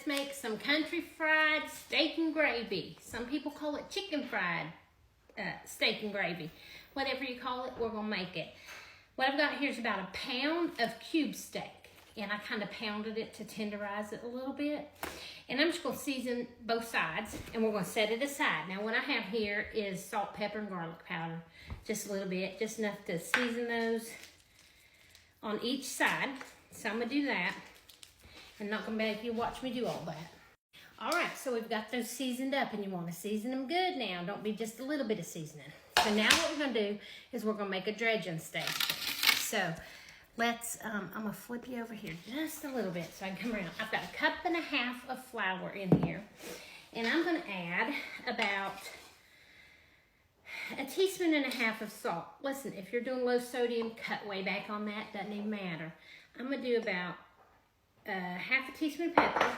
let's make some country fried steak and gravy. Some people call it chicken fried steak and gravy. Whatever you call it, we're gonna make it. What I've got here is about 1 pound of cube steak, and I kind of pounded it to tenderize it a little bit. And I'm just gonna season both sides, and we're gonna set it aside. Now what I have here is salt, pepper, and garlic powder. Just a little bit, just enough to season those on each side. So I'm gonna do that. I'm not gonna make you watch me do all that. All right, so we've got those seasoned up, and you wanna season them good now. Don't be just a little bit of seasoning. So now what we're gonna do is we're gonna make a dredging steak. So let's, I'm gonna flip you over here just a little bit so I can come around. I've got 1.5 cups of flour in here, and I'm gonna add about 1.5 teaspoons of salt. Listen, if you're doing low sodium, cut way back on that, doesn't even matter. I'm gonna do about 1/2 teaspoon of pepper.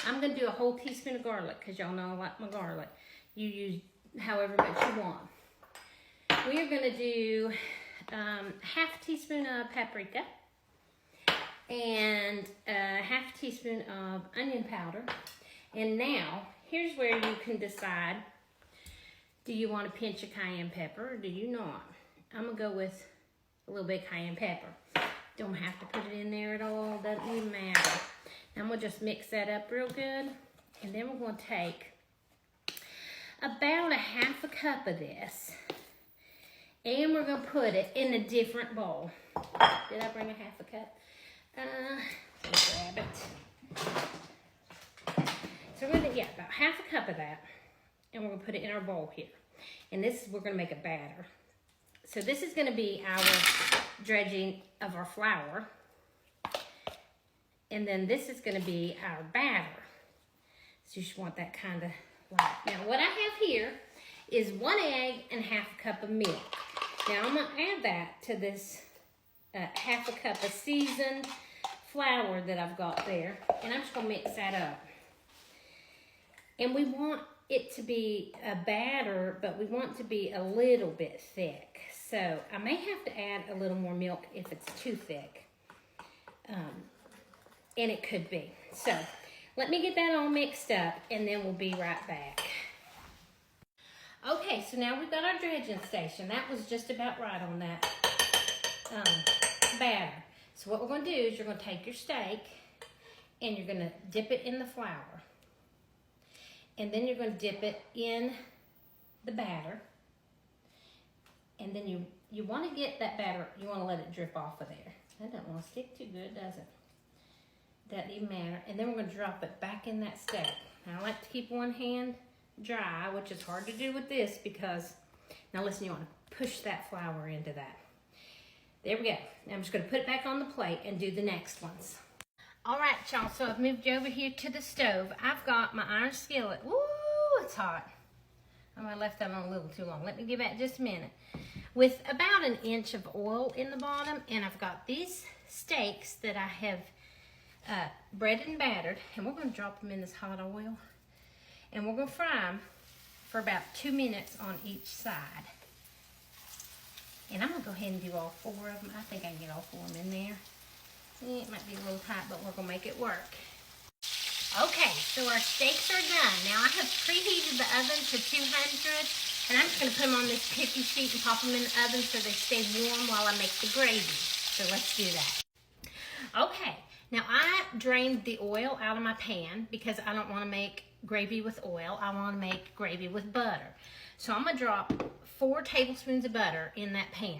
I'm gonna do a whole teaspoon of garlic because y'all know I like my garlic. You use however much you want. We are gonna do 1/2 teaspoon of paprika and 1/2 teaspoon of onion powder. And now, here's where you can decide, do you want a pinch of cayenne pepper or do you not? I'm gonna go with a little bit of cayenne pepper. Don't have to put it in there at all, doesn't even matter. Now I'm gonna just mix that up real good, and then we're gonna take about 1/2 cup of this, and we're gonna put it in a different bowl. Did I bring 1/2 cup? Let's grab it. So we're gonna, about 1/2 cup of that, and we're gonna put it in our bowl here. And this is, we're gonna make a batter. So this is gonna be our dredging of our flour. And then this is gonna be our batter. So you just want that kind of light. Now what I have here is 1 egg and 1/2 cup of milk. Now I'm gonna add that to this 1/2 cup of seasoned flour that I've got there. And I'm just gonna mix that up. And we want it to be a batter, but we want it to be a little bit thick. So I may have to add a little more milk if it's too thick. And it could be. So let me get that all mixed up, and then we'll be right back. Okay, so now we've got our dredging station. That was just about right on that batter. So what we're gonna do is you're gonna take your steak and you're gonna dip it in the flour. And then you're gonna dip it in the batter. And then you wanna get that batter, you wanna let it drip off of there. That doesn't wanna stick too good, does it? Doesn't even matter. And then we're gonna drop it back in that steak. Now I like to keep one hand dry, which is hard to do with this because, now listen, you wanna push that flour into that. There we go. Now I'm just gonna put it back on the plate and do the next ones. All right, y'all, so I've moved you over here to the stove. I've got my iron skillet. Woo, it's hot. I might have left that on a little too long. Let me give that just a minute. With about 1 inch of oil in the bottom, and I've got these steaks that I have breaded and battered, and we're gonna drop them in this hot oil, and we're gonna fry them for about 2 minutes on each side. And I'm gonna go ahead and do all 4 of them. I think I can get all 4 of them in there. It might be a little tight, but we're gonna make it work. Okay, so our steaks are done. Now I have preheated the oven to 200, and I'm just gonna put them on this cookie sheet and pop them in the oven so they stay warm while I make the gravy. So let's do that. Okay, now I drained the oil out of my pan because I don't wanna make gravy with oil. I wanna make gravy with butter. So I'm gonna drop 4 tablespoons of butter in that pan.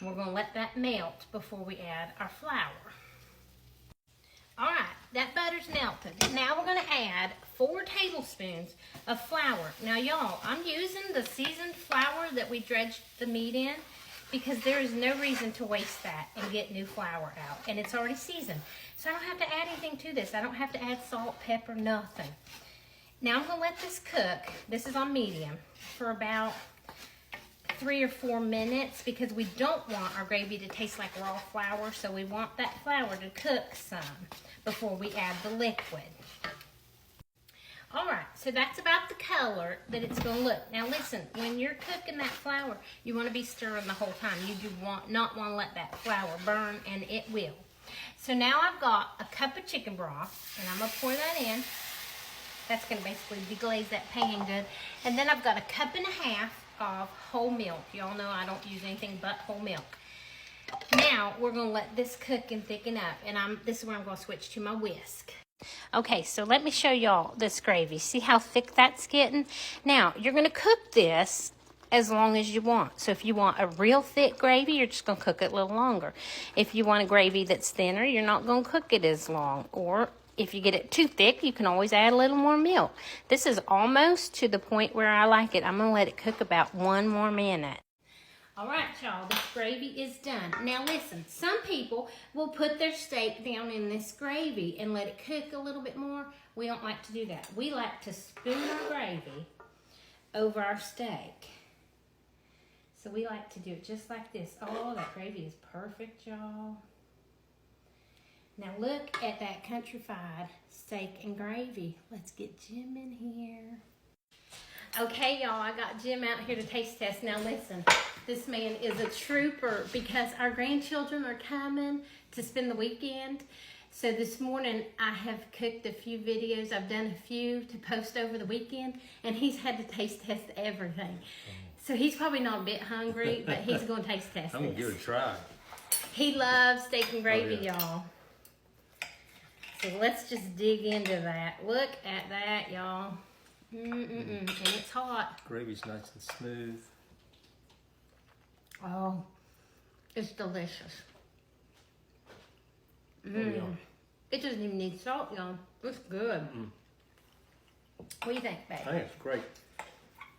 We're gonna let that melt before we add our flour. All right, that butter's melted. Now we're gonna add 4 tablespoons of flour. Now y'all, I'm using the seasoned flour that we dredged the meat in because there is no reason to waste that and get new flour out. And it's already seasoned. So I don't have to add anything to this. I don't have to add salt, pepper, nothing. Now I'm gonna let this cook, this is on medium, for about 3 or 4 minutes because we don't want our gravy to taste like raw flour, so we want that flour to cook some before we add the liquid. All right, so that's about the color that it's gonna look. Now listen, when you're cooking that flour, you wanna be stirring the whole time. You do not wanna let that flour burn, and it will. So now I've got a cup of chicken broth, and I'm gonna pour that in. That's gonna basically deglaze that pan good. And then I've got a cup and a half of whole milk. Y'all know I don't use anything but whole milk. Now we're gonna let this cook and thicken up, and this is where I'm gonna switch to my whisk. Okay, so let me show y'all this gravy. See how thick that's getting? Now, you're gonna cook this as long as you want. So if you want a real thick gravy, you're just gonna cook it a little longer. If you want a gravy that's thinner, you're not gonna cook it as long. Or if you get it too thick, you can always add a little more milk. This is almost to the point where I like it. I'm gonna let it cook about 1 more minute. All right, y'all, this gravy is done. Now listen, some people will put their steak down in this gravy and let it cook a little bit more. We don't like to do that. We like to spoon our gravy over our steak. So we like to do it just like this. Oh, that gravy is perfect, y'all. Now look at that country-fried steak and gravy. Let's get Jim in here. Okay, y'all, I got Jim out here to taste test. Now listen, this man is a trooper because our grandchildren are coming to spend the weekend. So this morning I have cooked a few videos. I've done a few to post over the weekend, and he's had to taste test everything. So he's probably not a bit hungry, but he's going to taste test I'm going to give it a try. He loves steak and gravy, y'all. So let's just dig into that. Look at that, y'all. And it's hot. Gravy's nice and smooth. Oh, it's delicious. Oh, yeah. It doesn't even need salt, y'all. It's good. What do you think, babe? I think it's great.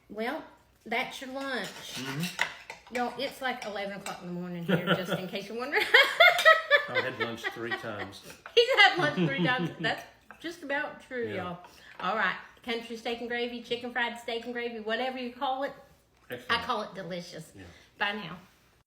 Well, that's your lunch. Y'all, it's like 11 o'clock in the morning here, just in case you're wondering. I had lunch 3 times. He's had lunch 3 times. That's just about true, Yeah. y'all. All right. Country steak and gravy, chicken fried steak and gravy, whatever you call it. Excellent. I call it delicious. Yeah. Bye now.